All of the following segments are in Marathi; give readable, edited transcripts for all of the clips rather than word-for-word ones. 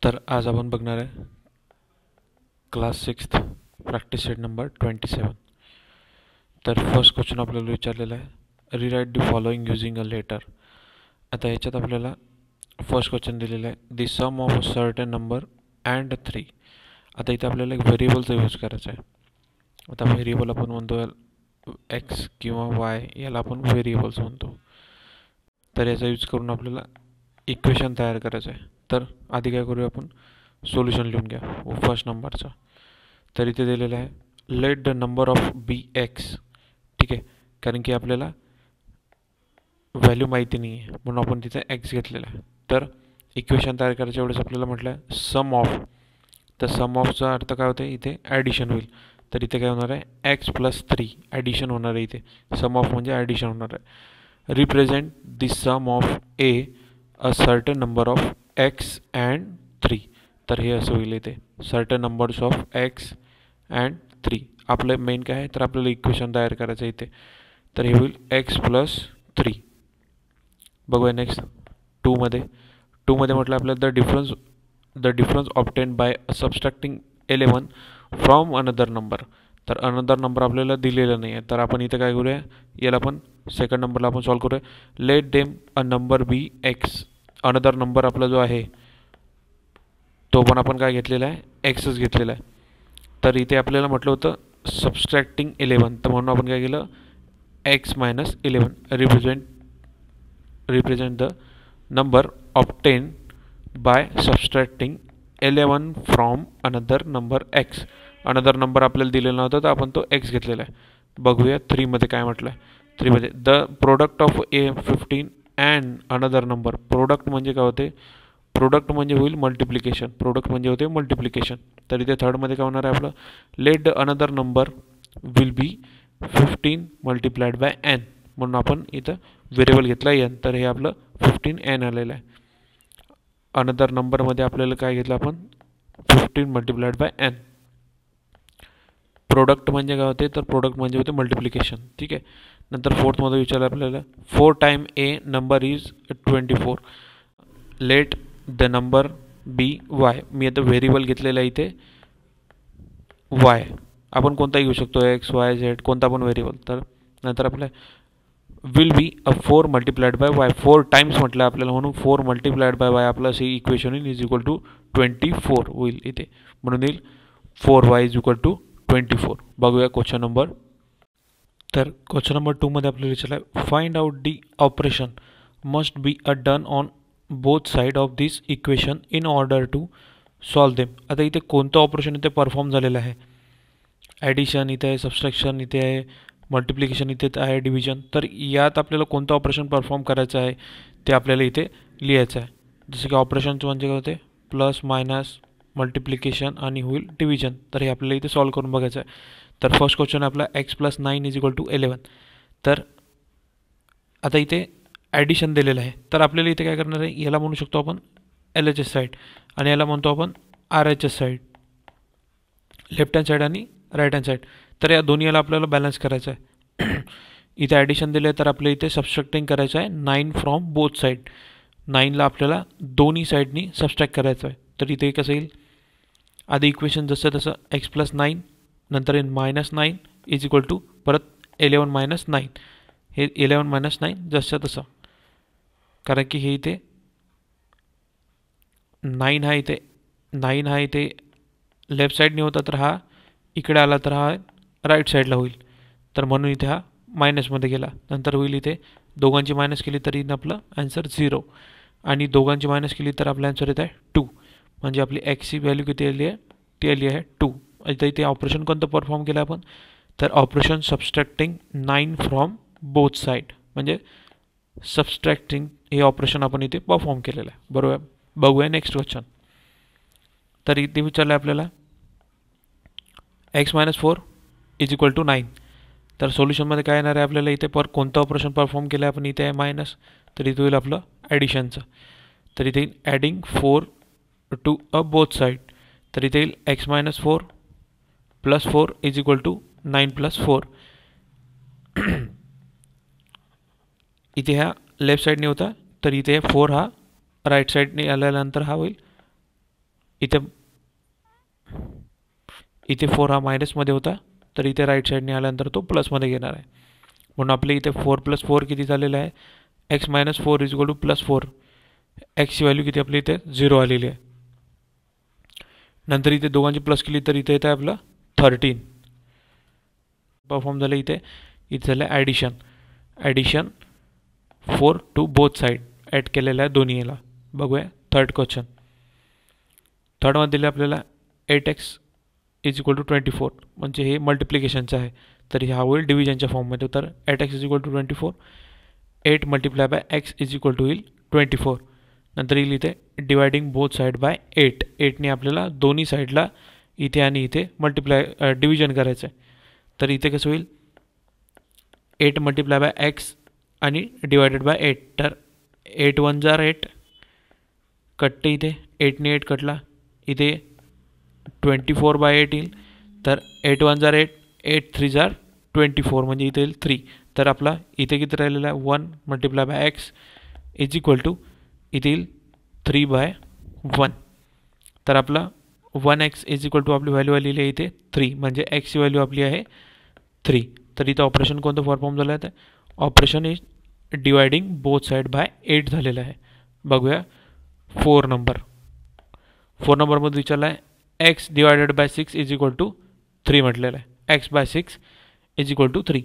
तर आज आपण बघणार आहे class 6th practice set number 27. तर फर्स्ट क्वेश्चन आपल्याला विचारलेला आहे, rewrite the following using a letter. आता ह्याच्यात आपल्याला फर्स्ट क्वेश्चन दिलेला आहे, the sum of a certain number and 3. आता इथे आपल्याला एक व्हेरिएबलचा यूज करायचा आहे. आता व्हेरिएबल आपण म्हणतो एक्स किंवा वाय, याला आपण व्हेरिएबल्स म्हणतो. तर याचा यूज करून आपल्याला इक्वेशन तयार करायचं आहे. तर आधी काय करूया, आपण सोल्युशन लिहून घ्या फर्स्ट नंबरचा. तर इथे दिलेलं आहे, let the number of be x. ठीक आहे, कारण की आपल्याला व्हॅल्यू माहिती नाही आहे म्हणून आपण तिथे एक्स घेतलेला आहे. तर इक्वेशन तयार करायच्या वेळेस आपल्याला म्हटलं आहे सम ऑफ. तर सम ऑफचा अर्थ काय होते, इथे ॲडिशन होईल. तर इथे काय होणार आहे, एक्स प्लस 3 ॲडिशन होणार आहे. इथे सम ऑफ म्हणजे ॲडिशन होणार आहे. Represent the sum of a a certain number of x and 3. तर हे असं होईल, इथे certain numbers of x and 3. आपलं मेन काय आहे, तर आपल्याला इक्वेशन तयार करायचं आहे इथे. तर हे होईल एक्स प्लस 3. बघूया नेक्स्ट 2मध्ये. म्हटलं आपल्याला the difference obtain bye subtracting 11 from another number. तर अनदर नंबर आपल्याला दिलेला नाही आहे. तर आपण इथे काय करूया, याला आपण सेकंड नंबरला आपण सॉल्व करूया. Let them a number be x. Another number आपला जो आहे तो पण आपण काय घेतलेला आहे, एक्सच घेतलेला आहे. तर इथे आपल्याला म्हटलं होतं सबस्ट्रॅक्टिंग 11, तर म्हणून आपण काय केलं, x minus 11 represent the number obtain bye subtracting 11 from another number x. Another number आपल्याला दिलेला नव्हता तर आपण तो एक्स घेतलेला आहे. बघूया 3मध्ये काय म्हटलं आहे. 3मध्ये the product of a 15 and another number. Product म्हणजे काय होते, प्रोडक्ट म्हणजे होईल मल्टिप्लिकेशन. प्रोडक्ट म्हणजे होते मल्टिप्लिकेशन. तर इथे थर्डमध्ये काय होणार आहे आपलं, let the another number will be 15 multiplied by n. म्हणून आपण इथं व्हेरिएबल घेतला एन. तर हे आपलं 15 एन आलेलं आहे. अनदर नंबरमध्ये आपल्याला काय घेतलं आपण, 15 मल्टिप्लाइड बाय एन. प्रोडक्ट म्हणजे काय होते, तर प्रोडक्ट म्हणजे होते मल्टिप्लिकेशन. ठीक आहे. नंतर फोर्थमध्ये विचारलं आपल्याला, 4 time a number is 24. Let the number be y. मी आता व्हेरिएबल घेतलेला आहे इथे वाय. आपण कोणताही घेऊ शकतो, एक्स वाय झेड, कोणता पण व्हेरिएबल. तर नंतर आपल्या will be a 4 multiplied by Y. 4 times म्हटलं आपल्याला म्हणून 4 मल्टिप्लाइड बाय वाय आपलं असे इक्वेशन होईल इज इक्वल टू 24 होईल इथे. म्हणून येईल 4y इज इक्वल टू 24. बघूया क्वेश्चन नंबर. तर क्वेश्चन नंबर 2मध्ये आपल्याला विचारलं आहे, find out the operation must be a done on both side of this equation in order to solve them. आता इथे कोणतं ऑपरेशन इथे परफॉर्म झालेलं आहे, ॲडिशन इथे आहे, सबस्ट्रॅक्शन इथे आहे, मल्टिप्लिकेशन इथे आहे, डिव्हिजन. तर यात आपल्याला कोणतं ऑपरेशन परफॉर्म करायचं आहे ते आपल्याला इथे लिहायचं आहे. जसं की ऑपरेशनचं म्हणजे काय होते, प्लस मायनस मल्टिप्लिकेशन आणि होईल डिव्हिजन. तर हे आपल्याला इथे सॉल्व करून बघायचं आहे. तर फर्स्ट क्वेश्चन आपला x plus 9 is equal to 11. तर आता इथे ॲडिशन दिलेलं आहे. तर आपल्याला इथे काय करणार आहे, याला म्हणू शकतो आपण एल एच एस साईड आणि याला म्हणतो आपण R H S side, left hand side आणि राईट हँड साईड. तर या दोन्ही याला आपल्याला बॅलन्स करायचं आहे. इथे ॲडिशन दिलं आहे तर आपल्या इथे सबस्ट्रॅक्टिंग करायचं आहे 9 फ्रॉम बोथ साईड. 9ला आपल्याला दोन्ही साईडनी सबस्ट्रॅक्ट करायचं आहे. तर इथे कसं येईल, आधी इक्वेशन जसं तसं एक्स प्लस 9, नंतर मायनस 9 इज इक्वल टू परत 11 मायनस 9. हे 11 मायनस 9 जसं तसं, कारण की हे इथे 9 हा इथे लेफ्ट साईडने होता, तर हा इकडे आला तर हा राईट साईडला होईल. तर म्हणून इथे हा मायनसमध्ये गेला. नंतर होईल इथे दोघांची मायनस केली तरी आपलं ॲन्सर 0 आणि दोघांची मायनस केली तर आपला ॲन्सर येत आहे 2. म्हणजे आपली एक्सची व्हॅल्यू किती आली आहे, ती आली आहे 2. आता इथे ऑपरेशन कोणतं परफॉर्म केलं आपण, तर operation subtracting 9 from both side, म्हणजे सबस्ट्रॅक्टिंग हे ऑपरेशन आपण इथे परफॉर्म केलेलं आहे. बरोबर. बघूया नेक्स्ट क्वेश्चन. तर इथे विचारलं आहे आपल्याला x minus 4 is equal to 9. तर सोल्युशनमध्ये काय येणार आहे आपल्याला, इथे कोणतं ऑपरेशन परफॉर्म केलं आहे आपण, इथे आहे मायनस, तर इथे होईल आपलं ॲडिशनचं. तर इथे येईल adding 4 to a both side. तर इथे येईल x minus 4 plus 4 is equal to 9 plus 4. इथे ह्या लेफ्ट साईडने होता, तर इथे 4 हा राईट साईडने आल्यानंतर हा होईल इथे इथे 4 हा मायनसमध्ये होता, तर इथे राईट साईडने आल्यानंतर तो प्लसमध्ये घेणार आहे. म्हणून आपले इथे 4 + 4 किती झालेलं आहे, x - 4 = +4. एक्सची व्हॅल्यू किती आपली इथे 0 आलेली आहे. नंतर इथे दोघांची प्लस केली तर इथे येतं आपलं 13 परफॉर्म झालं. इथे झालं addition 4 to both side add केलेलं आहे दोन्ही याला. बघूया थर्ड क्वेश्चन. थर्डमध्ये दिले आपल्याला 8x = 24, म्हणजे हे मल्टिप्लिकेशनचं आहे, तर हा होईल डिव्हिजनच्या फॉर्ममध्ये. तर 8x = 24, 8 × x होईल 24. नंतर येईल इथे डिवायडिंग बोथ साईड बाय 8. 8ने आपल्याला दोन्ही साईडला इथे आणि इथे डिव्हिजन करायचं आहे. तर इथे कसं होईल, 8 × x आणि डिवायडेड बाय 8. तर 8 × 1 = 8 कटते, इथे 8ने 8 कटला, इथे 24/8 येईल. तर 8 × 1 = 8, 8 × 3 = 24, म्हणजे इथे येईल 3. तर आपला इथे किती राहिलेला आहे, 1 × x इथे येईल 3/1. तर आपला 1x आपली व्हॅल्यू आलेली आहे इथे 3, म्हणजे एक्सची व्हॅल्यू आपली आहे 3. तर इथं ऑपरेशन कोणतं परफॉर्म झालं आहे, तर operation is dividing both side by 8 झालेलं आहे. बघूया 4 नंबरमध्ये विचारला आहे x / 6 = 3 म्हटलेलं आहे. x/6 = 3.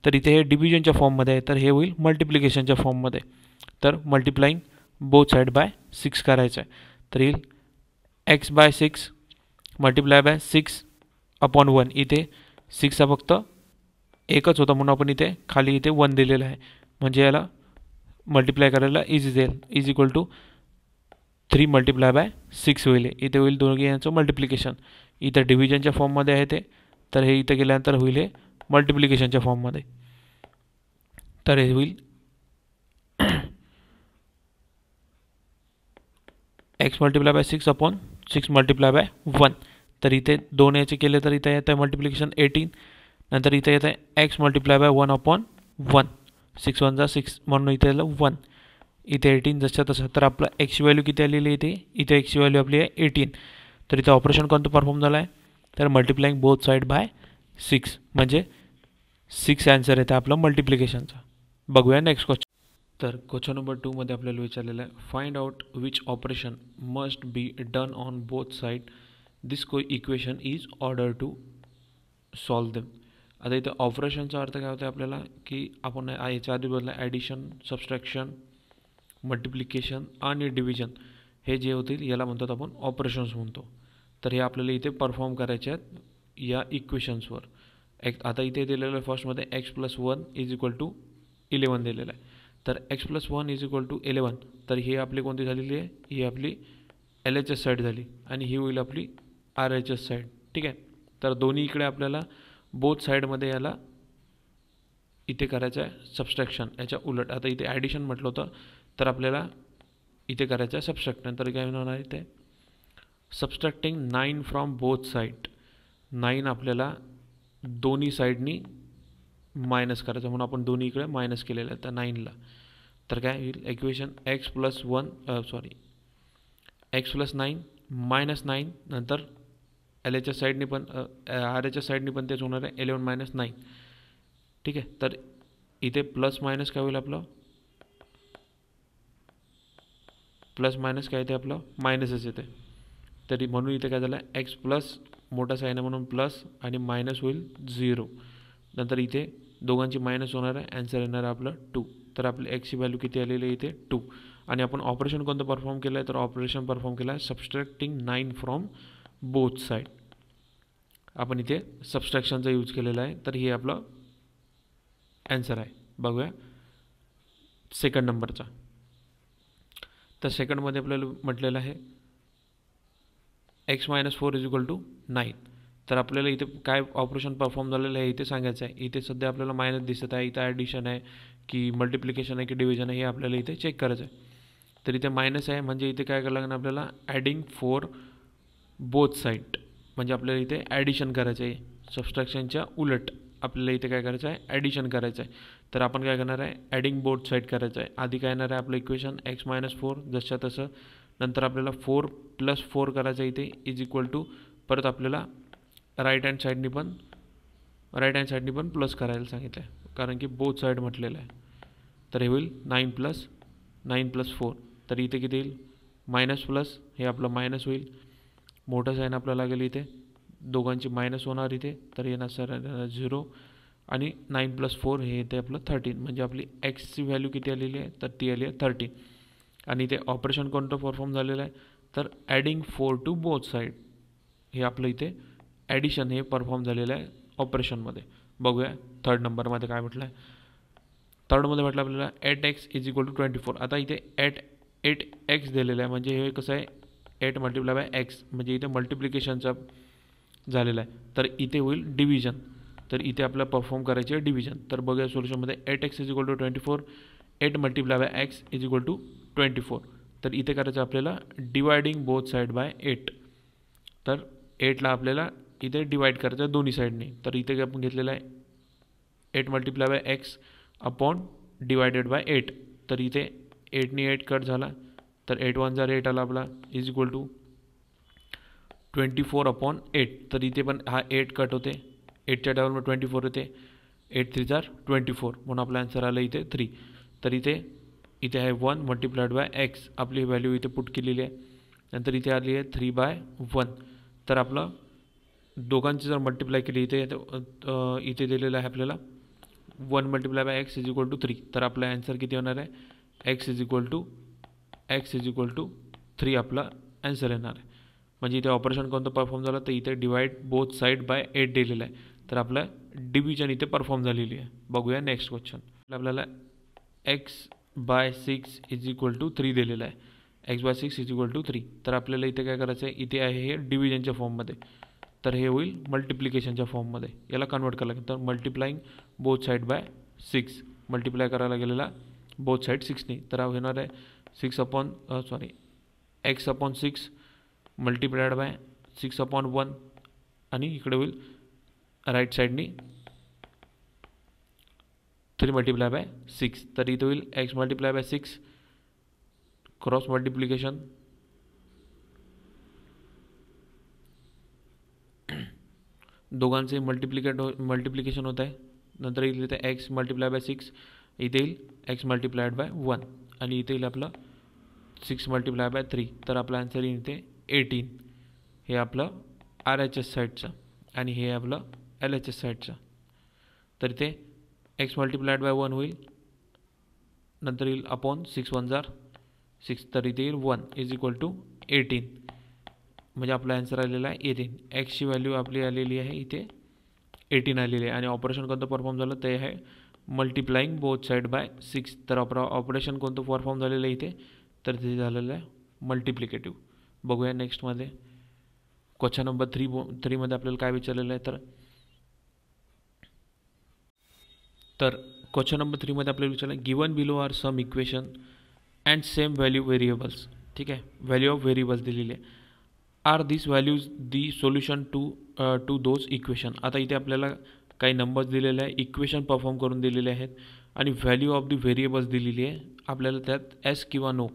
तर इथे हे डिव्हिजनच्या फॉर्ममध्ये आहे, तर हे होईल मल्टिप्लिकेशनच्या फॉर्ममध्ये. तर मल्टिप्लाईंग बोथ साईड बाय 6 करायचं आहे. तर येईल x/6 × 6/1. इथे 6 हा फक्त एकच होता म्हणून आपण इथे खाली इथे 1 दिलेलं आहे, म्हणजे याला मल्टिप्लाय करायला इझी जाईल. = 3 × 6 होईल. इथे होईल दोन्ही यांचं मल्टिप्लिकेशन. इथे डिव्हिजनच्या फॉर्ममध्ये आहे ते, तर हे इथे गेल्यानंतर होईल हे मल्टिप्लिकेशनच्या फॉर्ममध्ये. तर हे होईल x × 6/6 × 1. तर इथे 2 याचे केले तर इथे येतं आहे मल्टिप्लिकेशन 18. नंतर इथे येतं आहे x × 1/1. 6 × 1 = 6, म्हणून इथे आलं 1. इथे 18 जसं तसं. तर आपलं एक्सची व्हॅल्यू किती आलेली आहे, इथे एक्सची व्हॅल्यू आपली आहे 18. तर इथे ऑपरेशन कोणतं परफॉर्म झालं आहे, तर मल्टिप्लाईंग बोथ साईड बाय 6, म्हणजे 6 ॲन्सर येतं आपलं मल्टिप्लिकेशनचा. बघूया नेक्स्ट क्वेश्चन. तर क्वेश्चन नंबर 2 मध्ये आपल्याला विचारलेलं आहे, find out which operation must be done on both side this equation is order to solve them. आता इथे ऑपरेशनचा अर्थ काय होतं आपल्याला, की आपण याच्या आधी बोलला ॲडिशन, सबस्ट्रॅक्शन, मल्टिप्लिकेशन आणि डिव्हिजन हे जे होतील याला म्हणतात आपण ऑपरेशन्स म्हणतो. तर हे आपल्याला इथे परफॉर्म करायचे आहेत या इक्वेशन्सवर. आता इथे दिलेलं आहे फर्स्टमध्ये x + 1 = 11 दिलेलं आहे. तर x + 1 = 11. तर ही आपली कोणती झालेली आहे, ही आपली LHS साईड झाली आणि ही होईल आपली RHS साईड. ठीक आहे. तर दोन्ही इकडे आपल्याला बोथ साईडमध्ये याला इथे करायचं आहे सबस्ट्रॅक्शन. याच्या उलट आता इथे ॲडिशन म्हटलं होतं, तर आपल्याला इथे करायचं आहे सबस्ट्रॅक्ट. नंतर काय होणार इथे, सबस्ट्रॅक्टिंग 9 फ्रॉम बोथ साईड. 9 आपल्याला दोन्ही साईडनी मायनस करायचं, म्हणून आपण दोन्ही इकडे मायनस केलेलं आहे त्या 9ला. तर काय होईल इक्वेशन x + 9 - 9. नंतर LHS साईडनी पण RHS साईडनी पण तेच होणार आहे, 11 - 9. ठीक आहे. तर इथे प्लस मायनस काय होईल आपलं, प्लस मायनस काय येते आपलं मायनसच येते. तरी म्हणून इथे काय झालं, x प्लस मोठा साईन आहे म्हणून प्लस आणि मायनस होईल 0. नंतर इथे दोघांची मायनस होणार आहे, ॲन्सर येणार आहे आपलं 2. तर आपली एक्सची व्हॅल्यू किती आलेली आहे इथे 2. आणि आपण ऑपरेशन कोणतं परफॉर्म केलं आहे, तर ऑपरेशन परफॉर्म केलं आहे सबस्ट्रॅक्टिंग 9 फ्रॉम बोथ साईड. आपण इथे सबस्ट्रॅक्शनचा यूज केलेला आहे, तर हे आपलं ॲन्सर आहे. बघूया सेकंड नंबरचा. तर सेकंडमध्ये आपल्याला म्हटलेलं आहे x - 4 = 9. तर आपल्याला इथे काय ऑपरेशन परफॉर्म झालेलं आहे इथे सांगायचं आहे. इथे सध्या आपल्याला मायनस दिसत आहे, इथे ॲडिशन आहे की मल्टिप्लिकेशन आहे की डिव्हिजन आहे हे आपल्याला इथे चेक करायचं आहे. तर इथे मायनस आहे, म्हणजे इथे काय करायला लागणार आपल्याला, ॲडिंग 4 बोथ साईड, म्हणजे आपल्याला इथे ॲडिशन करायचं आहे. सबस्ट्रॅक्शनच्या उलट आपल्याला इथे काय करायचं आहे, ॲडिशन करायचं आहे. तर आपण काय करणार आहे, ॲडिंग बोथ साईड करायचं आहे. आधी काय येणार आहे आपलं इक्वेशन x - 4 जसं तसं नंतर आपल्याला 4 + 4 करायचं इथे इज इक्वल टू परत आपल्याला राईट हँड साईडनी पण प्लस करायला सांगितलं आहे, कारण की बोथ साईड म्हटलेलं आहे. तर हे होईल 9 + 4. तर इथे किती येईल, मायनस प्लस हे आपलं मायनस होईल, मोठं साईन आपल्याला लागेल इथे, दोघांची मायनस होणार इथे. तर येणार सर 0 आणि 9 + 4 हे येते आपलं 13. म्हणजे आपली एक्सची व्हॅल्यू किती आलेली आहे, तर ती आली आहे 13. आणि इथे ऑपरेशन कोणतं परफॉर्म झालेलं आहे, तर ॲडिंग 4 टू बोथ साईड. हे आपलं इथे ॲडिशन हे परफॉर्म झालेलं आहे ऑपरेशनमध्ये. बघूया थर्ड नंबरमध्ये काय म्हटलं आहे. थर्डमध्ये म्हटलं आपल्याला 8x = 24. आता इथे 8x दिलेलं आहे, म्हणजे हे कसं आहे 8 × x, म्हणजे इथे मल्टिप्लिकेशनचा झालेला आहे. तर इथे होईल डिव्हिजन. तर इथे आपल्याला परफॉर्म करायची आहे डिव्हिजन. तर बघूया सोल्युशनमध्ये 8x = 24, 8 × x = 24. तर इथे करायचं आपल्याला डिवायडिंग बोथ साईड बाय 8. तर 8ला आपल्याला इथे डिवाइड करायचं आहे दोन्ही साईडने. तर इथे आपण घेतलेलं आहे 8 × x अपॉन डिवायडेड बाय 8. तर इथे 8ने 8 कट झाला, तर 8 × 1 = 8 आला आपला इज इक्वल टू 24/8. तर इथे पण हा 8 कट होते, 8च्या टेबलमध्ये 24 होते, 8 × 3 = 24, म्हणून आपला आन्सर आला इथे 3. तर इथे आहे 1 × x, आपली व्हॅल्यू इथे पुट केलेली आहे. नंतर इथे आली आहे 3/1. तर आपलं दोघांची जर मल्टिप्लाय केली इथे दिलेलं आहे आपल्याला 1 × x = 3. तर आपला आन्सर किती होणार आहे, x = 3 आपला आन्सर येणार आहे. म्हणजे इथे ऑपरेशन कोणतं परफॉर्म झालं, तर इथे डिवाइड बोथ साईड बाय 8 दिलेलं आहे. तर आपलं डिव्हिजन इथे परफॉर्म झालेली आहे. बघूया नेक्स्ट क्वेश्चन. आपल्याला x/6 = 3 दिलेलं आहे, x/6 = 3. तर आपल्याला इथे काय करायचं आहे, इथे आहे हे डिव्हिजनच्या फॉर्ममध्ये, तर हे होईल मल्टिप्लिकेशनच्या फॉर्ममध्ये. याला कन्वर्ट करायला लागेल. तर multiplying both side by 6, multiply करायला गेलेला बोथ साईड 6ने. तर हा होणार आहे x/6 मल्टिप्लाइड बाय 6/1 आणि इकडे होईल राईट साईडनी 3 × 6. तर इथे होईल x × 6 क्रॉस मल्टिप्लिकेशन, दोघांचे मल्टिप्लिकेशन होत आहे. नंतर इथे x × 6, इथे येईल x × 1 आणि इथे येईल आपलं 6 × 3. तर आपला आन्सर येईल इथे 18. हे आपलं RHS साईडचं आणि हे आपलं LHS साईडचं. तर इथे x × 1 होईल, नंतर येईल अपॉन 6 × 1 = 6. तर इथे येईल 1 इज इक्वल टू 18. म्हणजे आपला आन्सर आलेला आहे 18. एक्सची व्हॅल्यू आपली आलेली आहे इथे 18 आलेली आहे. आणि ऑपरेशन कोणतं परफॉर्म झालं, ते आहे मल्टिप्लाईंग बोथ साईड बाय 6. तर ऑपरेशन कोणतं परफॉर्म झालेलं आहे इथे, तर ते झालेलं आहे मल्टिप्लिकेटिव्ह. बघूया नेक्स्टमध्ये क्वेश्चन नंबर 3 मध्ये आपल्याला काय विचारलेलं आहे. तर क्वेश्चन नंबर 3 मध्ये आपल्याला विचारलं given below are some equation and same value variables. ठीक आहे, व्हॅल्यू ऑफ व्हेरिएबल्स दिलेली आहे. Are this values the solution to those equation. आता इथे आपल्याला काही नंबर्स दिलेले आहे, इक्वेशन परफॉर्म करून दिलेले आहेत आणि व्हॅल्यू ऑफ दी व्हेरिएबल्स दिलेली आहे. आपल्याला त्यात एस किंवा नो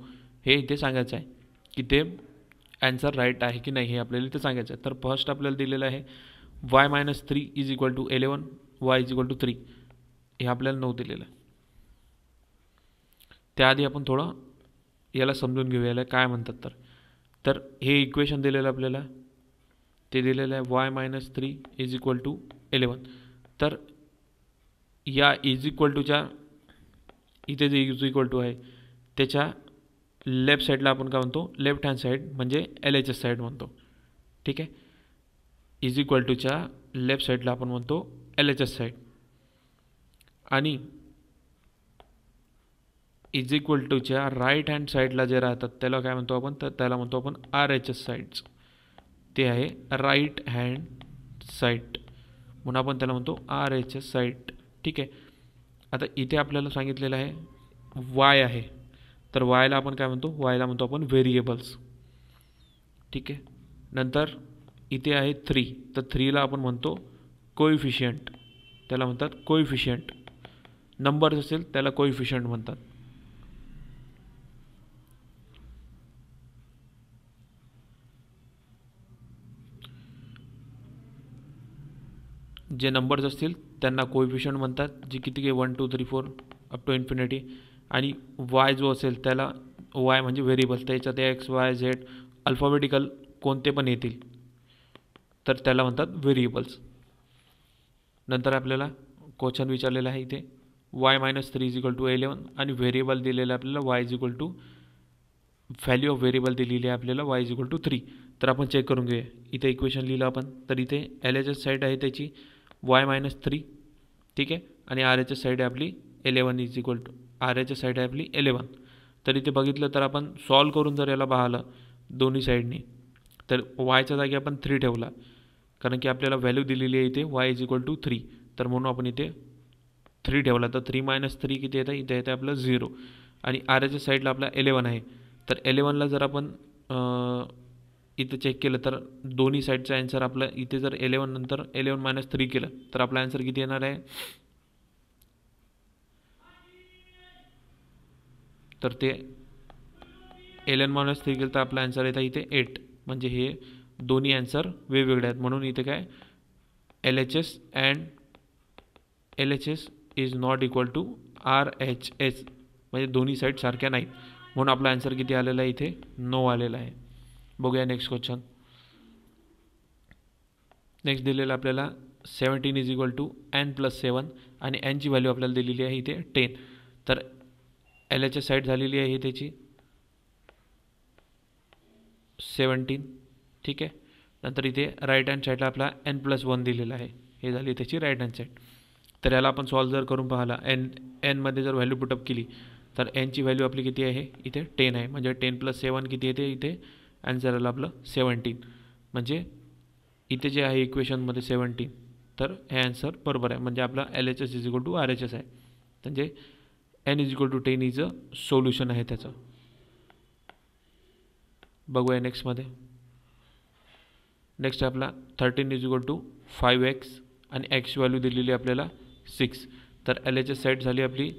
हे इथे सांगायचं आहे की ते आन्सर राईट आहे की नाही, हे आपल्याला इथे सांगायचं आहे. तर फर्स्ट आपल्याला दिलेलं आहे y - 3 = 11, y = 3. हे आपल्याला 9 दिलेलं आहे. त्याआधी आपण थोडं याला समजून घेऊया, याला काय म्हणतात. तर हे इक्वेशन दिलेलं आपल्याला, ते दिलेलं आहे y - 3 = 11. तर या इज इक्वल टूच्या इथे जे इज इक्वल टू आहे त्याच्या लेफ्ट साईडला आपण काय म्हणतो, लेफ्ट हँड साईड म्हणजे LHS साईड म्हणतो. ठीक आहे, इज इक्वल टूच्या लेफ्ट साईडला आपण म्हणतो LHS साईड आणि इज इक्वल टूच्या राईट हँड साईडला जे राहतात त्याला काय म्हणतो आपण, तर त्याला म्हणतो आपण RHS साईड्स. ते आहे राईट हँड साईड, म्हणून आपण त्याला म्हणतो RHS साईड. ठीक आहे, आता इथे आपल्याला सांगितलेलं आहे y आहे, तर yला आपण काय म्हणतो, yला म्हणतो आपण व्हेरिएबल्स. ठीक आहे, नंतर इथे आहे 3, तर 3ला आपण म्हणतो कोइफिशियंट, त्याला म्हणतात कोइफिशियंट. नंबर्स असेल त्याला कोइफिशियंट म्हणतात. जे नंबर्स असतील त्यांना कोएफिशियंट म्हणतात, जे किती आहे 1 2 3 4 अप टू इन्फिनिटी. आणि वाय जो असेल त्याला, वाय म्हणजे व्हेरिएबल, त्याच्यात एक्स वाय झेड अल्फाबेटिकल कोणते पण येतील तर त्याला म्हणतात व्हेरिएबल्स. नंतर आपल्याला क्वेश्चन विचारलेला आहे इथे y-3 = 11 आणि व्हेरिएबल दिलेलं आपल्याला y व्हॅल्यू ऑफ व्हेरिएबल दिलेली आहे आपल्याला y 3. तर आपण चेक करून घेऊया. इथे इक्वेशन लिहिलं आपण, तर इथे एल एच एस साईड आहे त्याची y-3, ठीक आहे, आणि आर एच एस साईड आहे आपली 11 आर एच एस साईड आहे आपली 11. तर इथे बघितलं तर आपण सॉल्व करून जर याला पाहिलं दोन्ही साईडनी, तर वायच्या जागी आपण 3 ठेवला, कारण की आपल्याला व्हॅल्यू दिलेली आहे इथे y 3. तर म्हणून आपण इथे 3 ठेवला. तर 3 - 3 किती येतं, इथे येतं आपलं 0. आणि आर एच एस साईडला आपला 11 आहे. तर 11ला जर आपण इथे चेक केलं तर दोन्ही साईडचा आन्सर आपला इथे जर 11 नंतर 11 - 3 केलं तर आपला आन्सर किती येणार आहे, तर ते 11 - 3 केलं तर आपला आन्सर येतं इथे 8. म्हणजे हे दोन्ही आन्सर वेगवेगळे आहेत. म्हणून इथे काय L H S and L H S is not equal to R H S, म्हणजे दोन्ही साईड सारख्या नाहीत. म्हणून आपला आन्सर किती आलेला आहे इथे 9 आलेला आहे. बघूया नेक्स्ट क्वेश्चन. नेक्स्ट दिलेलं आपल्याला 17 = n+7 आणि nची व्हॅल्यू आपल्याला दिलेली आहे इथे 10. तर एल एच एस साईड झालेली आहे त्याची 17, ठीक आहे. नंतर इथे राईट हँड साईडला आपला n+1 दिलेला आहे, हे झाली त्याची राईट हँड साईड. तर याला आपण सॉल्व जर करून पाहिला, एनमध्ये जर व्हॅल्यू पुटअप केली तर एनची व्हॅल्यू आपली किती आहे इथे 10 आहे. म्हणजे 10+7 किती येते इथे आन्सर आलं आपलं 17. म्हणजे इथे जे आहे इक्वेशनमध्ये 17, तर हे आन्सर बरोबर आहे. म्हणजे आपला L H S = R H S आहे. म्हणजे n = 10 इज अ सोल्युशन आहे त्याचं. बघूया नेक्स्टमध्ये. नेक्स्ट आपला 13 = 5x आणि x व्हॅल्यू दिलेली आपल्याला 6. तर एल एच एस साईड झाली आपली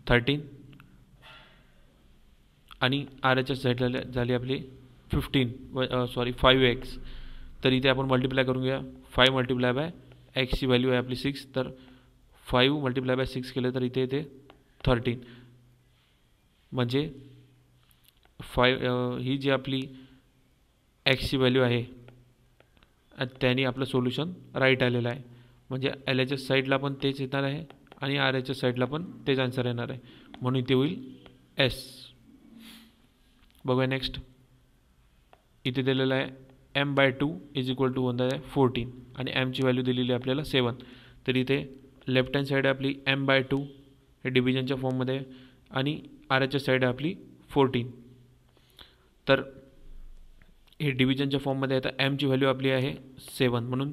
13 आणि आर एच एस साईड झाली आपली 5x. तर इथे आपण मल्टिप्लाय करून घ्या. 5 × एक्सची व्हॅल्यू आहे आपली 6. तर 5 × 6 केलं तर इथे येते 13. म्हणजे 5 ही जी आपली एक्सची व्हॅल्यू आहे त्याने आपलं सोल्युशन राईट आलेलं आहे. म्हणजे एल एच एस साईडला पण तेच येणार आहे आणि आर एच एस साईडला पण तेच आन्सर येणार आहे. म्हणून इथे होईल एस. बघूया नेक्स्ट. इथे दिलेलं आहे m/2 = 14 आणि mची व्हॅल्यू दिलेली आहे आपल्याला 7. तर इथे लेफ्ट हँड साईड आहे आपली m/2, हे डिव्हिजनच्या फॉर्ममध्ये, आणि आर एच एस साईड आहे आपली 14. तर हे डिव्हिजनच्या फॉर्ममध्ये आहे. तर एमची व्हॅल्यू आपली आहे 7, म्हणून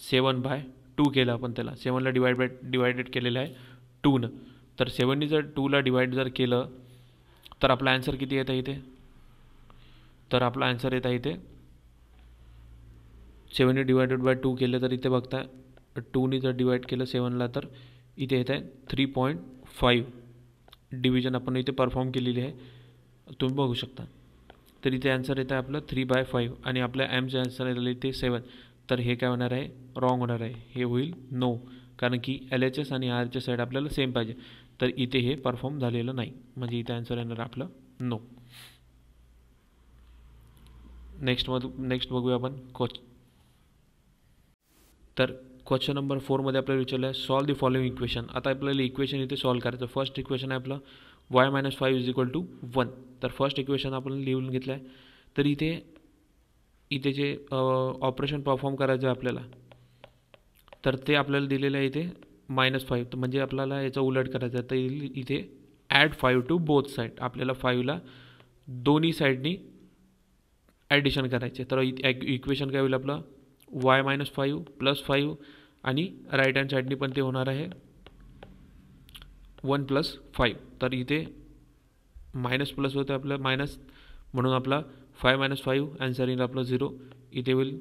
7/2 केलं आपण त्याला. 7ला डिवायडेड केलेलं आहे 2 न. तर 7नी जर 2ला डिवाइड जर केलं तर आपला आन्सर किती येतं इथे, तर आपला आन्सर येत आहे इथे 7 / 2 केलं तर इथे बघता 2नी जर डिवाइड केलं 7ला तर इथे येत आहे 3.5. डिव्हिजन आपण इथे परफॉर्म केलेली आहे, तुम्ही बघू शकता. तर इथे आन्सर येतं आहे आपलं 3/5 आणि आपल्या एमचं आन्सर येतं इथे 7. तर हे काय होणार आहे, रॉंग होणार आहे. हे होईल नो, कारण की एल एच एस आणि आरच्या साईड आपल्याला सेम पाहिजे. तर इथे हे परफॉर्म झालेलं नाही, म्हणजे इथे आन्सर येणार आपलं नो. नेक्स्ट बघूया आपण तर क्वेश्चन नंबर 4मध्ये आपल्याला विचारलं आहे सॉल्व द फॉलोइंग इक्वेशन. आता आपल्याला इक्वेशन इथे सॉल्व करायचं. फर्स्ट इक्वेशन आहे आपलं y-5 = 1. तर फर्स्ट इक्वेशन आपण लिहून घेतलं आहे. तर इथे जे ऑपरेशन परफॉर्म करायचं आहे आपल्याला, तर ते आपल्याला दिलेलं आहे इथे -5. तर म्हणजे आपल्याला याचं उलट करायचं आहे. तर इथे ॲड 5 टू बोथ साईड. आपल्याला 5ला दोन्ही साईडनी ॲडिशन करायचे. तर इक्वेशन काय होईल आपलं y-5 + 5 आणि राईट हँड साईडनी पण ते होणार आहे 1 + 5. तर इथे मायनस प्लस होतं आपलं मायनस, म्हणून आपला 5 - 5 आन्सर येईल आपलं 0. इथे होईल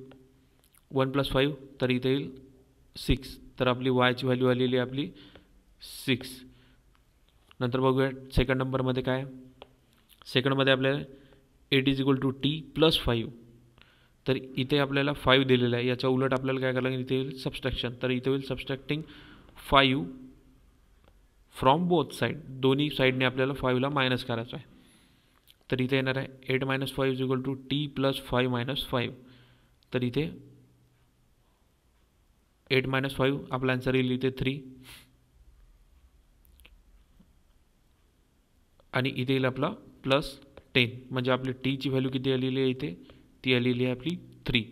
1 + 5, तर इथे येईल 6. तर आपली वायची व्हॅल्यू आलेली आहे आपली 6. नंतर बघूया सेकंड नंबरमध्ये काय. सेकंडमध्ये आपल्याला 8 = t + 5. तर इथे आपल्याला 5 दिलेलं आहे, याच्या उलट आपल्याला काय करायला लागेल, इथे येईल सबस्ट्रॅक्शन. तर इथे होईल सबस्ट्रॅक्टिंग 5 फ्रॉम बोथ साईड, दोन्ही साईडने आपल्याला 5ला मायनस करायचं आहे. तर इथे येणार आहे 8 - 5 इज इक्वल टू t + 5 - 5. तर इथे 8 - 5 आपला आन्सर येईल इथे 3, आणि इथे येईल आपला +10, म्हणजे आपली टीची व्हॅल्यू किती आलेली आहे इथे, ती आलेली आहे आपली 3.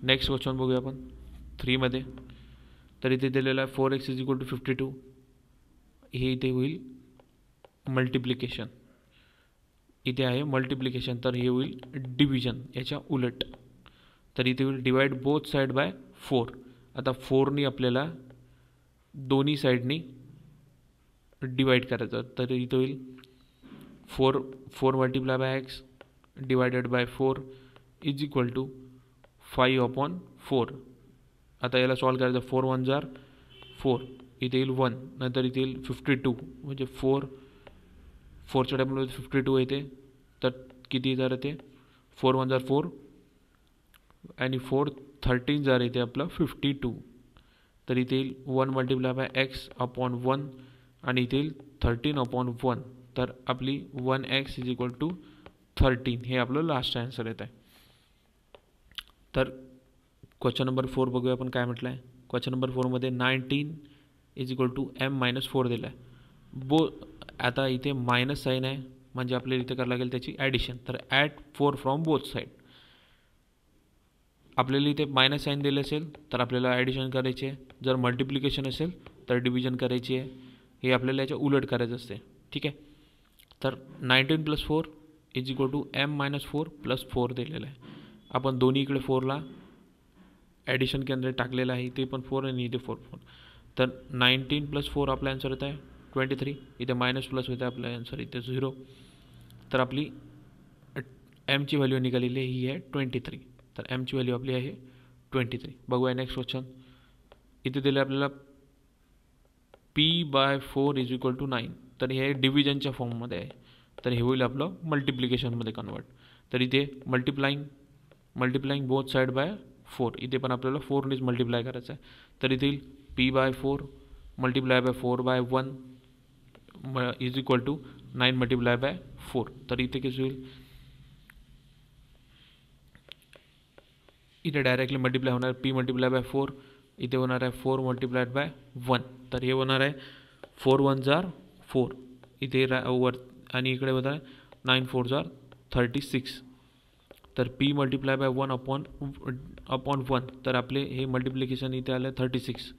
नेक्स्ट क्वेश्चन बघूया आपण 3मध्ये. तर इथे दिलेलं आहे 4x = 52. हे इथे होईल मल्टिप्लिकेशन, इथे आहे मल्टिप्लिकेशन, तर हे होईल डिव्हिजन याच्या उलट. तर इथे होईल डिवाइड बोथ साईड बाय 4. आता 4नी आपल्याला दोन्ही साईडनी डिवाइड करायचं. तर इथे होईल 4 × x divided by 4 is equal to 5/4. आता याला सॉल्व करायचं. 4 × 1 = 4, इथे येईल 1, नंतर इथे येईल 52, म्हणजे 4च्या टेबलमध्ये 52 येते. तर किती येणार ते 4 × 1 = 4 आणि 4 13 जार येते आपलं 52. तर इथे येईल 1 × x/1 आणि इथे येईल 13/1. तर आपली 1x = 13 हे आपलं लास्ट आन्सर येत आहे. तर क्वेश्चन नंबर 4 बघूया आपण काय म्हटलं आहे. क्वेश्चन नंबर 4मध्ये 19 = m - 4 दिला आहे. आता इथे मायनस साईन आहे, म्हणजे आपल्याला इथे करावं लागेल त्याची ॲडिशन. तर ॲड 4 फ्रॉम बोथ साईड. आपल्याला इथे मायनस साईन दिले असेल तर आपल्याला ॲडिशन करायची आहे, जर मल्टिप्लिकेशन असेल तर डिव्हिजन करायची आहे. हे आपल्याला याच्या उलट करायचं असते, ठीक आहे. तर 19 + 4 = m - 4 + 4 दिलेलं आहे. आपण दोन्ही इकडे 4ला ॲडिशन केंद्र टाकलेलं आहे, इथे पण 4 आणि इथे 4. तर 19 + 4 आपला आन्सर येत आहे 23. इथे मायनस प्लस होते, आपला आन्सर इथे 0. तर आपली एमची व्हॅल्यू निघालेली ही आहे 23. तर एमची व्हॅल्यू आपली आहे 23. बघूया नेक्स्ट क्वेश्चन. इथे दिले आपल्याला p/4 = 9. तर हे डिव्हिजनच्या फॉर्ममध्ये आहे, तर हे होईल आपलं मल्टिप्लिकेशनमध्ये कन्वर्ट. तर इथे मल्टिप्लाइंग बोथ साईड बाय 4, इथे पण आपल्याला 4नेच मल्टिप्लाय करायचं आहे. तर इथे येईल p/4 × 4/1 = 9 × 4. तर इथे कसं होईल, इथे डायरेक्टली मल्टिप्लाय होणार. p × 4 इथे होणार आहे 4 × 1. तर हे होणार आहे 4 × 1 = 4, इथे वर, आणि इकडे होत आहे 9 × 4 = 36. तर p × 1/1. तर आपले हे मल्टिप्लिकेशन इथे आलं 36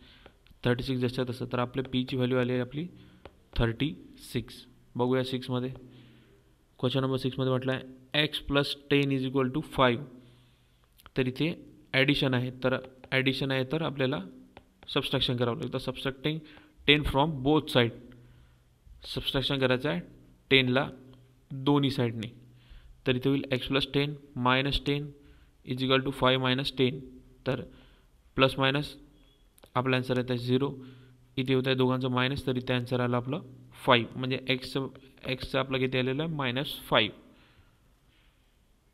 जसं तसं. तर आपले पीची व्हॅल्यू आली आहे आपली 36. बघूया 6मध्ये. क्वेश्चन नंबर 6मध्ये म्हटलं आहे x + 10 = 5. तर इथे ॲडिशन आहे, तर आपल्याला सबस्ट्रॅक्शन करावं लागतं. तर subtracting 10 from both side, subtraction करायचं आहे 10ला दोन्ही साईडने. तर इथे होईल x + 10 - 10 = 5 - 10. तर प्लस मायनस आपला आन्सर येत आहे 0. इथे होत आहे दोघांचं मायनस, तर इथे आन्सर आलं आपलं 5, म्हणजे एक्सचं आपलं किती आलेलं आहे -5.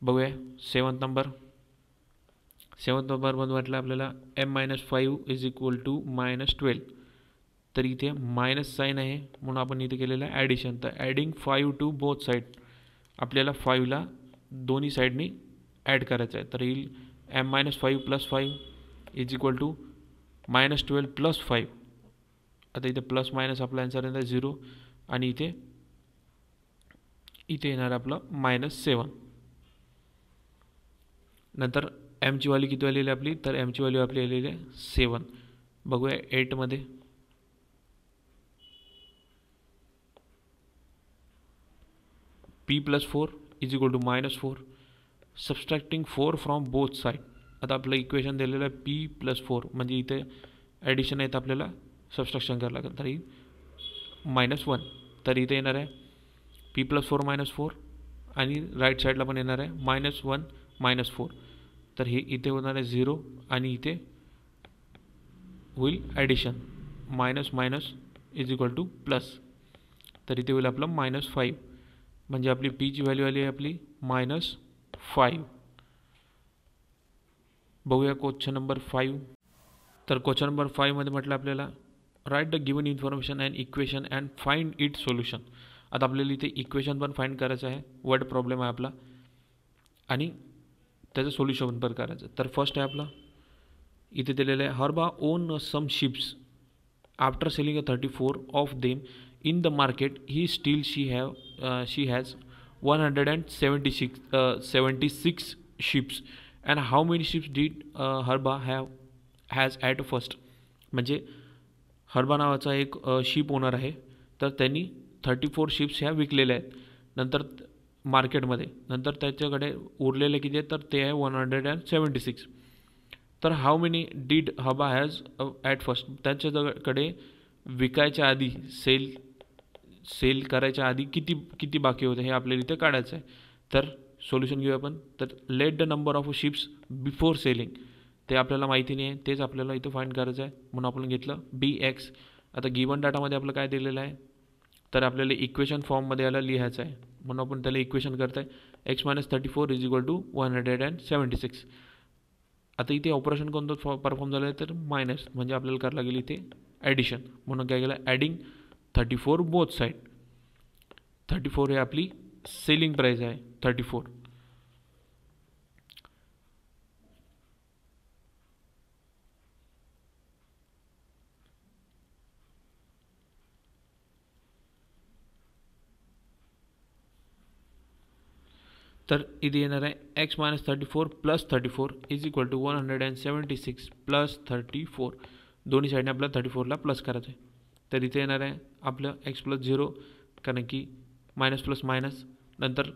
बघूया 7th नंबर. 7th नंबरमध्ये म्हटलं आपल्याला m - 5 = -12. तर इथे मायनस साईन आहे, म्हणून आपण इथे केलेलं आहे ॲडिशन. तर ॲडिंग 5 टू बोथ साईड, आपल्याला 5ला दोन्ही साईडनी ॲड करायचं आहे. तर येईल m - 5 + 5 = -12 + 5. आता इथे प्लस मायनस आपला आन्सर येणार 0, आणि इथे येणार आपलं -7. नंतर एमची व्हॅल्यू किती आलेली आपली, तर एमची व्हॅल्यू आपली आलेली आहे 7. बघूया 8मध्ये. p + 4 = -4. Subtracting 4 from both side. आता आपलं इक्वेशन दिलेलं आहे p + 4, म्हणजे इथे ॲडिशन आहेत, आपल्याला सबस्ट्रॅक्शन करावं लागेल. तरी -1. तर इथे येणार आहे p + 4 -4, आणि राईट साईडला पण येणार आहे -1 -4. तर हे इथे होणार आहे 0, आणि इथे होईल ॲडिशन -= तर इथे होईल आपलं -5, म्हणजे आपली पीची व्हॅल्यू आली आहे आपली -5. बघूया क्वेश्चन नंबर 5. तर क्वेश्चन नंबर 5 मध्ये म्हटलं आपल्याला write the given information and equation and find it solution. आता आपल्याला इथे इक्वेशन पण फाइंड करायचं आहे, वर्ड प्रॉब्लेम आहे आपला, आणि त्याचं सोल्युशन पण करायचं. तर फर्स्ट आहे आपला इथे दिलेलं आहे Herba own some ships after selling 34 of them in the market he still she has 176 ships and how many ships did Herba has at first. म्हणजे हर्बा नावाचा एक शिप ओनर आहे, तर त्यांनी 34 शिप्स ह्या विकलेल्या आहेत नंतर मार्केटमध्ये. नंतर त्याच्याकडे उरलेले किती आहेत, तर ते आहे 176. तर how many did Herba has at first, त्याच्याकडे विकायच्या आधी सेल करायच्या आधी किती बाकी होते हे आपल्याला इथे काढायचं आहे. तर सोल्युशन घेऊया आपण. तर late the number of ships before selling, ते आपल्याला माहिती नाही आहे, तेच आपल्याला इथं फाइंड करायचं आहे, म्हणून आपण घेतलं BX. आता गिवन डाटामध्ये आपलं काय दिलेलं आहे, तर आपल्याला इक्वेशन फॉर्ममध्ये याला लिहायचं आहे, म्हणून आपण त्याला इक्वेशन करत आहे x - 34 = 176. आता इथे ऑपरेशन कोणतं परफॉर्म झालं आहे, तर मायनस, म्हणजे आपल्याला करावं लागेल इथे ॲडिशन, म्हणून काय केलं ॲडिंग 34 बोथ साईड. 34 हे आपली सेलिंग प्राईस आहे 34. तर इथे येणार आहे x - 34 + 34 = 176 + 34. दोन्ही साईडने आपल्याला 34ला प्लस करायचं आहे. तर इथे येणार आहे आपलं x + 0, कारण की मायनस प्लस मायनस, नंतर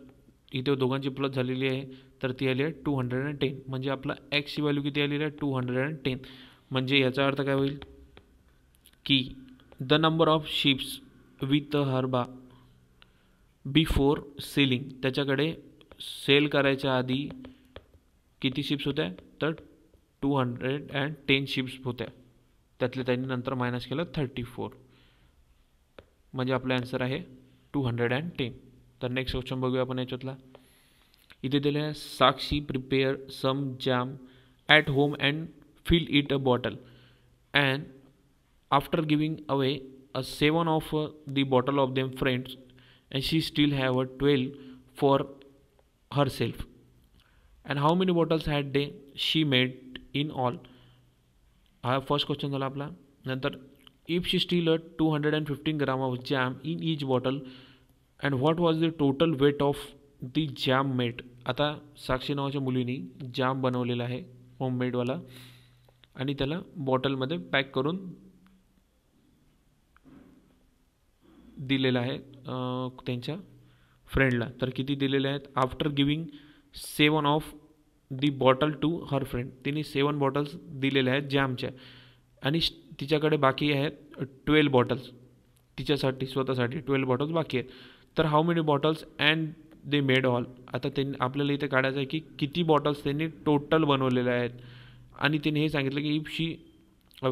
इथे दोघांची प्लस झालेली आहे, तर ती आली आहे 210. म्हणजे आपला x ची व्हॅल्यू किती आलेली आहे 210. म्हणजे याचा अर्थ काय होईल की the number of ships with Herba before selling, त्याच्याकडे सेल करायच्या आधी किती शिप्स होत्या, तर 210 शिप्स होत्या, त्यातले त्यांनी नंतर मायनस केलं 34. म्हणजे आपला आन्सर आहे 210. तर नेक्स्ट क्वेश्चन बघूया आपण याच्यातला. इथे दिले आहे Sakshi prepare some jam at home and fill it a bottle and after giving away 7 of the bottle of them friends and she still have 12 for herself. And how many bottles had she made in all? हा फर्स्ट क्वेश्चन झाला आपला. नंतर if she still 215 gram of jam in each bottle and what was the total weight of the jam made. आता साक्षी नावाच्या मुलीने जॅम बनवलेला आहे होममेडवाला, आणि त्याला बॉटलमध्ये पॅक करून दिलेला आहे त्यांच्या फ्रेंडला. तर किती दिलेले आहेत, after giving 7 of the bottle to her friend, तिने 7 बॉटल्स दिलेल्या आहेत जॅमच्या, आणि तिच्याकडे बाकी आहेत 12 बॉटल्स तिच्यासाठी स्वतःसाठी 12 बॉटल्स बाकी आहेत. तर how many bottles and they made all. आता त्यांनी आपल्याला इथे काढायचं आहे की किती बॉटल्स त्यांनी टोटल बनवलेल्या आहेत, आणि तिने हे सांगितलं की if she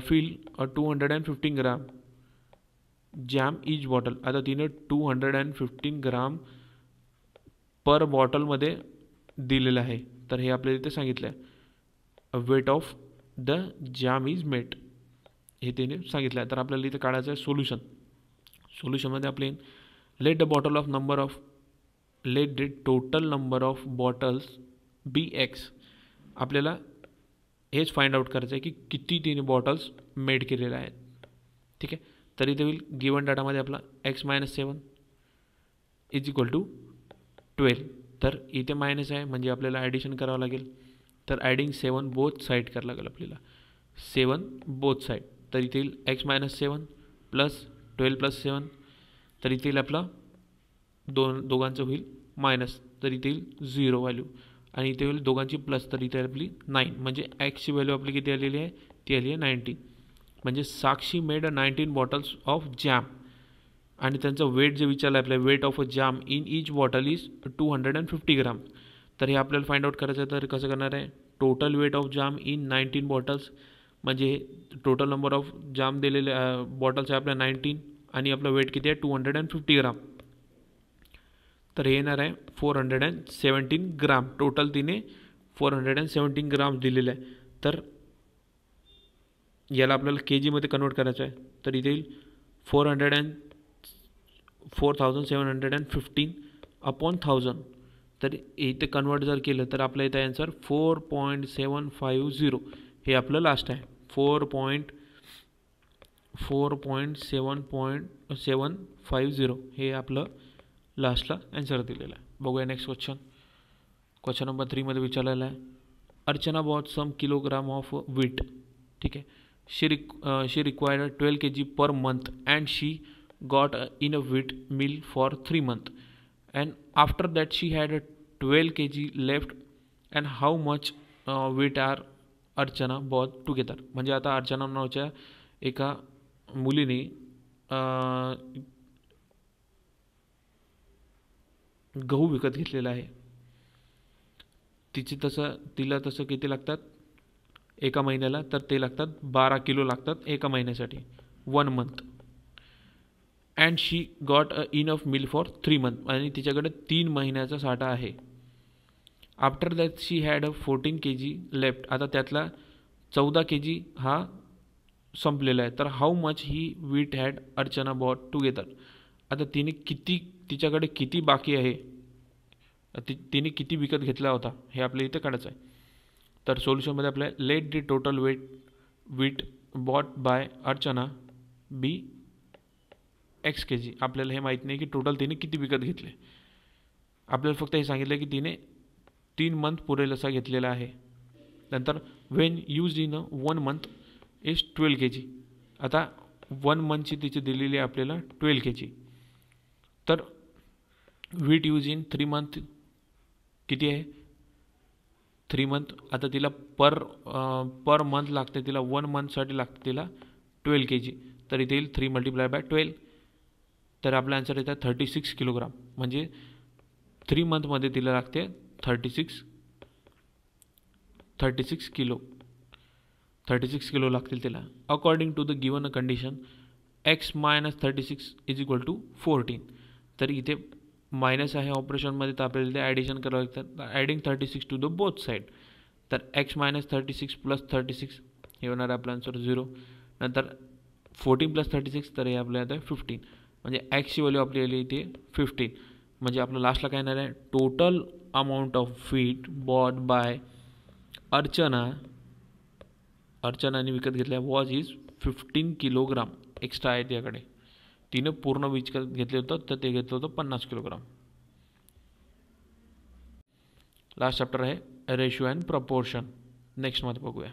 fill 215 gram jam each bottle. आता तिने 215 ग्राम पर बॉटलमध्ये दिलेलं आहे, तर हे आपल्याला इथे सांगितलं आहे weight of the jam is made, हे तिने सांगितलं आहे. तर आपल्याला इथे काढायचं आहे सोल्युशन. सोल्युशनमध्ये आपले let the total number of bottles BX. आपल्याला हेच फाइंड आउट करायचं आहे की किती तिने बॉटल्स मेड केलेल्या आहेत. ठीक आहे, तर इथे होईल गिवन डाटामध्ये आपला x - 7 = 12. तर इथे मायनस आहे, म्हणजे आपल्याला ॲडिशन करावं लागेल. तर ॲडिंग 7 बोथ साईड करावं लागेल आपल्याला, 7 बोथ साईड. तर इथे येईल x - 7 + 12 + 7. तर इथे येईल आपला दोघांचं होईल मायनस, तर इथे येईल 0 व्हॅल्यू, आणि इथे होईल दोघांची प्लस, तर इथे आपली 9. म्हणजे xची व्हॅल्यू आपली किती आलेली आहे, ती आली आहे 19. म्हणजे Sakshi made 19 bottles of jam, आणि त्यांचं वेट जे विचारलं आहे आपल्याला, weight of a jam in each bottle is 250 gram. तर हे आपल्याला फाइंड आउट करायचं आहे. तर कसं करणार आहे, total weight of jam in 19 bottles, म्हणजे टोटल नंबर ऑफ जॅम दिलेले बॉटल्स आहे आपल्या 19, आणि आपलं वेट किती आहे 250 ग्राम. तर हे येणार आहे 417 ग्राम. टोटल तिने 417 ग्राम दिलेलं आहे. तर याला आपल्याला के जीमध्ये कन्वर्ट करायचं आहे. तर इथे येईल 4715 अपॉन 1000. तर इथे कन्वर्ट जर केलं तर आपल्या इथे आन्सर 4.750 हे आपलं लास्ट आहे. 4.750 हे आपलं लास्टला आन्सर दिलेलं आहे. बघूया नेक्स्ट क्वेश्चन. क्वेश्चन नंबर 3 मध्ये विचारलेला आहे, Archana bought some kilogram of wheat. ठीक आहे. she required 12 kg per month and she got enough wheat meal for 3 months, and after that she had 12 kg left, and how much wheat are Archana bought together. म्हणजे आता अर्चना नावाच्या एका मुलीने गहू विकत घेतलेला आहे. तिला तसं किती लागतात एका महिन्याला, तर ते लागतात 12 किलो लागतात एका महिन्यासाठी, 1 month. And she got enough meal for 3 months, आणि तिच्याकडे 3 महिन्याचा साठा आहे. After that she had 14 kg लेफ्ट. आता त्यातला 14 kg हा संपलेला आहे. तर how much he wheat had Archana bought together. आता तिच्याकडे किती बाकी आहे, तिने किती विकत घेतला होता हे आपल्या इथे काढायचं आहे. तर सोल्युशनमध्ये आपल्याला let the total wheat bought by Archana be x k g. आपल्याला हे माहीत नाही की टोटल तिने किती विकत घेतले. आपल्याला फक्त हे सांगितलं की तिने 3 month पुरेल असा घेतलेला आहे. नंतर Wien use in 1 month is 12 kg. आता 1 monthची तिची दिलेली आहे आपल्याला 12 kg. तर वीट यूज इन 3 month किती आहे, 3 month. आता तिला पर मंथ लागते, तिला 1 monthसाठी लागते तिला 12 kg. तर इथे येईल 3 × 12. तर आपला आन्सर येतात 36 किलोग्राम. म्हणजे 3 monthमध्ये तिला लागते 36 किलो लागतील तिला. According to the given condition x - 36 = 14. तर इथे मायनस आहे ऑपरेशनमध्ये, तर आपल्याला इथे ॲडिशन करावं लागतं. Adding 36 to the both side. तर x - 36 + 36 हे होणार आहे आपला आन्सर 0. नंतर 14 + 36 तर हे आपल्या आता 15. म्हणजे एक्सची व्हॅल्यू आपली आली इथे 15. म्हणजे आपलं लास्टला काय येणार आहे, total amount of wheat bought by अर्चनाने विकत घेतल्या वॉज इज 15 किलोग्राम. एक्स्ट्रा आहे त्याकडे, तिनं पूर्ण विकत घेतले होतं, तर ते घेतलं होतं 50 किलोग्राम. लास्ट चॅप्टर आहे रेशिओ अँड प्रपोर्शन. नेक्स्टमध्ये बघूया.